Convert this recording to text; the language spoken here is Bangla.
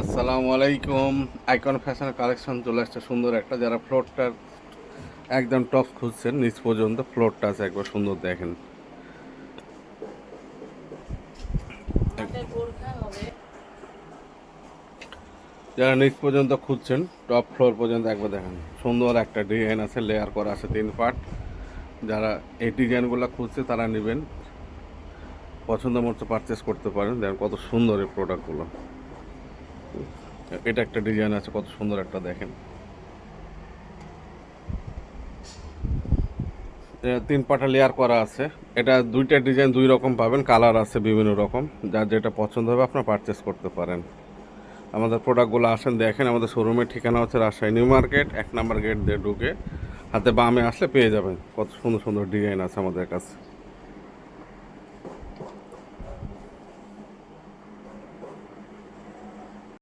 আসসালামু আলাইকুম। আইকন ফ্যাশন কালেকশন চলে আসছে সুন্দর একটা, যারা ফ্লোরটার একদম টপ খুঁজছেন নিচ পর্যন্ত ফ্লোরটা আছে একবার সুন্দর দেখেন। যারা নিচ পর্যন্ত খুঁজছেন টপ ফ্লোর পর্যন্ত একবার দেখেন, সুন্দর একটা ডিজাইন আছে, লেয়ার করা আছে 3 পার্ট। যারা এই ডিজাইনগুলো খুঁজছে তারা নেবেন, পছন্দ মতো পারচেস করতে পারেন। দেখেন কত সুন্দর এই প্রোডাক্টগুলো। এটা একটা ডিজাইন আছে, কত সুন্দর একটা দেখেন। 3 পাটা লেয়ার করা আছে। এটা দুইটা ডিজাইন দুই রকম পাবেন, কালার আছে বিভিন্ন রকম। যার যেটা পছন্দ হবে আপনার পারচেস করতে পারেন। আমাদের প্রোডাক্টগুলো আসেন দেখেন। আমাদের শোরুমের ঠিকানা হচ্ছে রাজশাহী নিউ মার্কেট 1 নম্বর গেট দিয়ে ঢুকে হাতে বামে আসলে পেয়ে যাবেন। কত সুন্দর সুন্দর ডিজাইন আছে আমাদের কাছে।